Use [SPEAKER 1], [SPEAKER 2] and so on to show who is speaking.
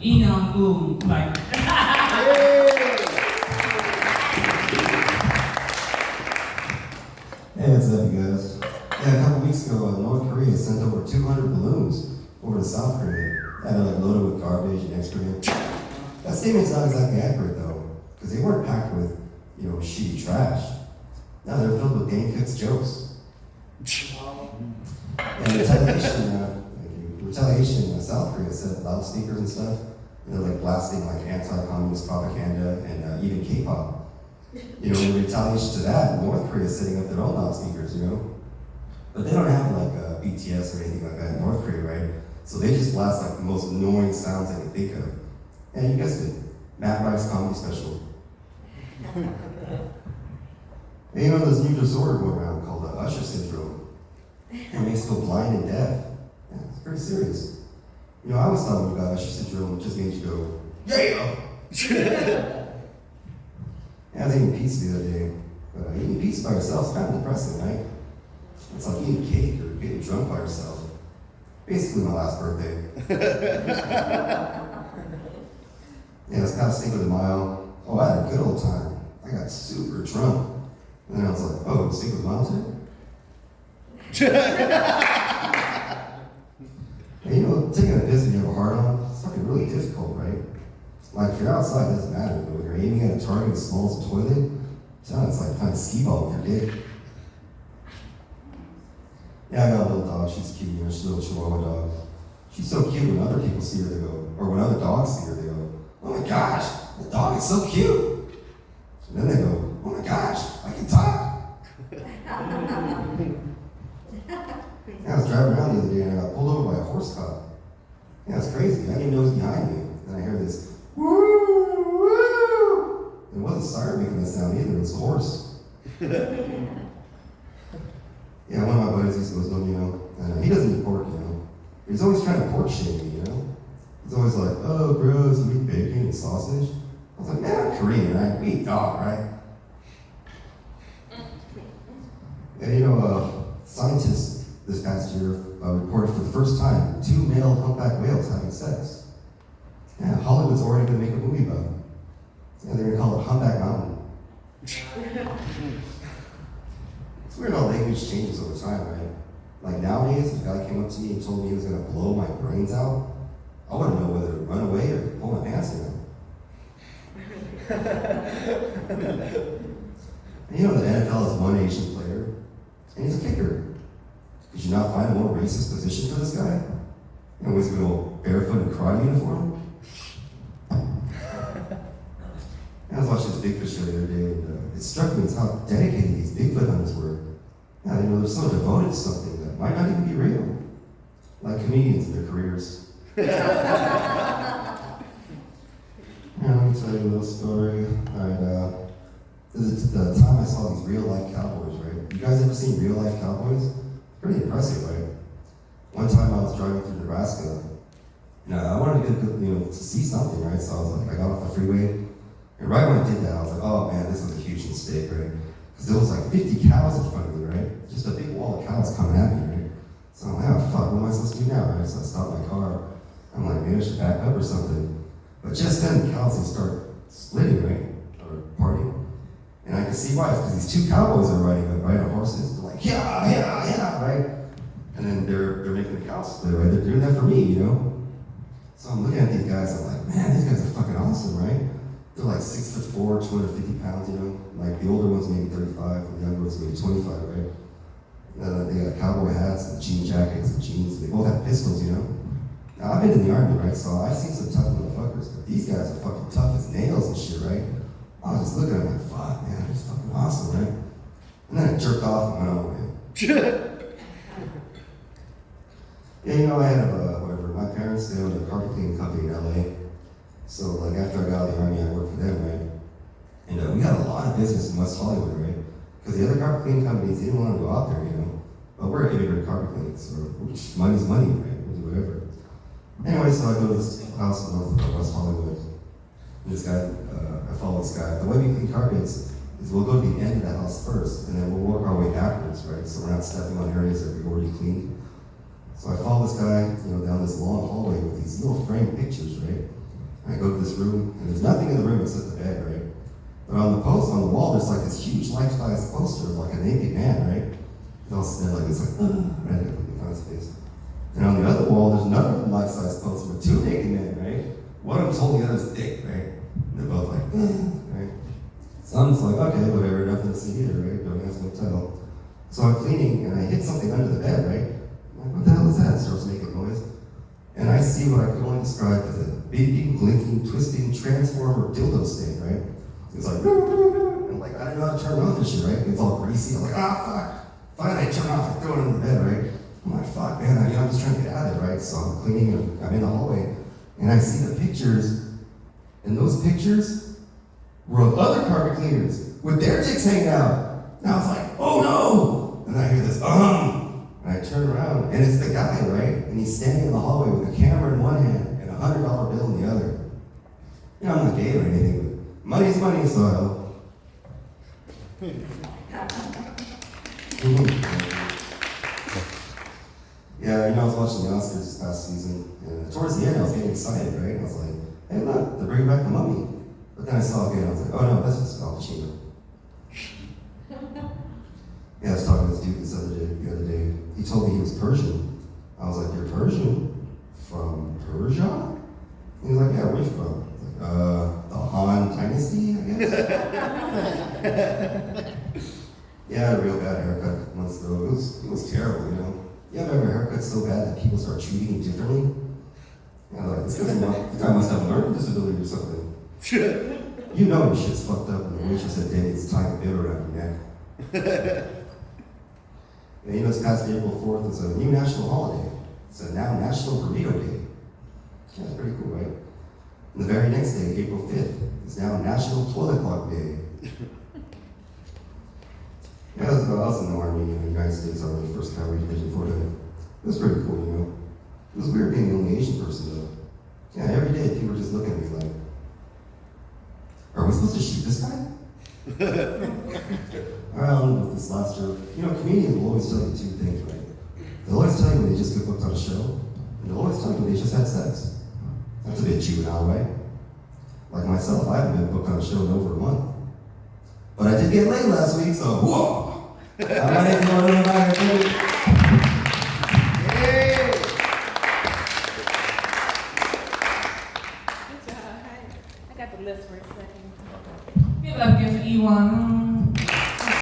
[SPEAKER 1] Inang boom, like.
[SPEAKER 2] Hey, what's up, you guys? Yeah, a couple weeks ago, North Korea sent over 200 balloons over to South Korea. And they're like loaded with garbage and excrement. That statement's not exactly accurate though, because they weren't packed with, shitty trash. No, they're filled with Dane Cook's jokes. And retaliation, South Korea set up loudspeakers and stuff. And they're like blasting like anti-communist propaganda and even K-pop. In retaliation to that, North Korea is setting up their own loudspeakers, But they don't have like BTS or anything like that in North Korea, right? So they just blast like the most annoying sounds I can think of. And you guessed it, Matt Rife comedy special. And there's a new disorder going around called Usher syndrome. It makes you go blind and deaf. Yeah, it's pretty serious. I always thought when you got Usher syndrome, it just made you go, yeah! I was eating pizza the other day, but eating pizza by yourself is kind of depressing, right? It's like eating cake or getting drunk by yourself. Basically my last birthday. Yeah, it's kind of Cinco de Mayo. Oh, I had a good old time. I got super drunk. And then I was like, oh, Cinco de Mayo And taking a piss when you have a hard on, it's fucking really difficult, right? Like, if you're outside, it doesn't matter, but when you're aiming at a target as small as a toilet, it's like playing skee ball with your dick. Yeah, I got a little dog, she's cute, she's a little Chihuahua dog. She's so cute when other people see her, they go, or when other dogs see her, they go, oh my gosh, the dog is so cute. And then they go, oh my gosh, I can talk. Yeah, I was driving around the other day and I got pulled over by a horse cop. Yeah, it's crazy, I didn't even know it was behind me. And I hear this, woo, woo. It wasn't a siren making that sound either, it was a horse. Yeah, one of my buddies used to listen to him, and he doesn't eat pork, He's always trying to pork shame me, He's always like, oh, gross, you eat bacon and sausage? I was like, man, I'm Korean, right? We eat dog, right? And scientists this past year reported for the first time 2 male humpback whales having sex. Yeah, Hollywood's already going to make a movie about it. Yeah, they're going to call it Humpback Mountain. It's weird how language changes over time, right? Like nowadays, if a guy came up to me and told me he was going to blow my brains out, I wouldn't know whether to run away or pull my pants down. And the NFL has one Asian player, and he's a kicker. Could you not find a more racist position for this guy? Was he going to go barefoot in karate uniform? I was watching this Bigfoot show the other day, and it struck me as how dedicated these Bigfoot hunters were. Yeah, they're so devoted to something that might not even be real. Like comedians in their careers. Let me tell you a little story. Alright, this is the time I saw these real-life cowboys, right? You guys ever seen real-life cowboys? Pretty impressive, right? One time I was driving through Nebraska, and I wanted to get, to see something, right? So I was like, I got off the freeway, and right when I did that, I was like, oh man, this was a huge mistake, right? Because there was like 50 cows in front of me, right? Just a big wall of cows coming at me, right? So I'm like, oh fuck, what am I supposed to do now, right? So I stopped my car. I'm like, maybe I should back up or something. But just then, the cows, they start splitting, right? Or parting. And I can see why, because these 2 cowboys are riding on horses. They're like, yeah, right? And then they're making the cows split, right? They're doing that for me, So I'm looking at these guys, I'm like, man, these guys are fucking awesome, right? They're like 6'4", 250 pounds, Like the older ones maybe 35, and the younger ones maybe 25, right? And they got cowboy hats and jean jackets and jeans. They both have pistols, Now I've been in the army, right? So I've seen some tough motherfuckers, but these guys are fucking tough as nails and shit, right? I was just looking at them like, fuck, man, they're just fucking awesome, right? And then I jerked off and went on with it. Yeah, I had whatever. My parents, they owned a carpet cleaning company in LA. So, like, after I got out of the army, I worked for them, right? And we had a lot of business in West Hollywood, right? Because the other carpet cleaning companies, they didn't want to go out there, But we're immigrant carpet cleaners, so money's money, right? We'll do whatever. Anyway, so I go to this house in West Hollywood. And this guy, I follow this guy. The way we clean carpets is we'll go to the end of the house first, and then we'll work our way backwards, right? So we're not stepping on areas that we've already cleaned. So I follow this guy, down this long hallway with these little framed pictures, right? I go to this room, and there's nothing in the room except the bed, right? But on the wall, there's like this huge life-size poster of like a naked man, right? And all sitting there like this, like, right, on his face. And on the other wall, there's another life-size poster with two naked men, right? One of them's holding the other's dick, right? And they're both like, right? So I'm just like, okay, whatever, nothing to see here, right? Don't ask, no tell. So I'm cleaning, and I hit something under the bed, right? I'm like, what the hell is that? It starts making noise. And I see what I can only describe as a beeping, blinking, twisting, transformer dildo snake, right? It's like, and like, I don't know how to turn off this shit, right? It's all greasy. I'm like, fuck. Fine, I turn off, I throw it under the bed, right? I'm like, fuck, man, I'm just trying to get out of it, right? So I'm cleaning, and I'm in the hallway, and I see the pictures, and those pictures were of other carpet cleaners with their dicks hanging out. And I was like, oh no! And I hear this, and I turn around, and it's the guy, right? And he's standing in the hallway with a camera in one hand and a $100 bill in the other. You know, I'm not gay or anything, but money's money, so Yeah, I was watching the Oscars this past season, and towards the end I was getting excited, right? I was like, hey look, they're bringing back the Mummy. But then I saw it again, I was like, oh no, that's just Al Pacino. Yeah, I was talking to this dude the other day. He told me he was Persian. I was like, you're Persian? From Persia? He was like, yeah, where are you from? I was like, the Han Dynasty, I guess? Yeah, I had a real bad haircut a couple months ago. It was terrible, you know? You ever have a haircut so bad that people start treating you differently? And I was like, this guy must have a learning disability or something. You know your shit's fucked up when the waitress at Denny's tying a bib around your neck. And you know, this past April 4th is a new national holiday. It's a now National Burrito Day. Yeah, it's pretty cool, right? And the very next day, April 5th, is now National Toilet Clock Day. Yeah, I was in the Army in the United States Army, 1st Cavalry Division 4. It was pretty cool, you know. It was weird being the only Asian person, though. Yeah, every day people were just looking at me like, are we supposed to shoot this guy? I don't know if this last joke. You know, comedians will always tell you two things, right? They'll always tell you when they just get booked on a show, and they'll always tell you when they just had sex. That's a bit juvenile, right? Like myself, I haven't been booked on a show in over a month. But I did get laid last week, so whoa! I might have to go to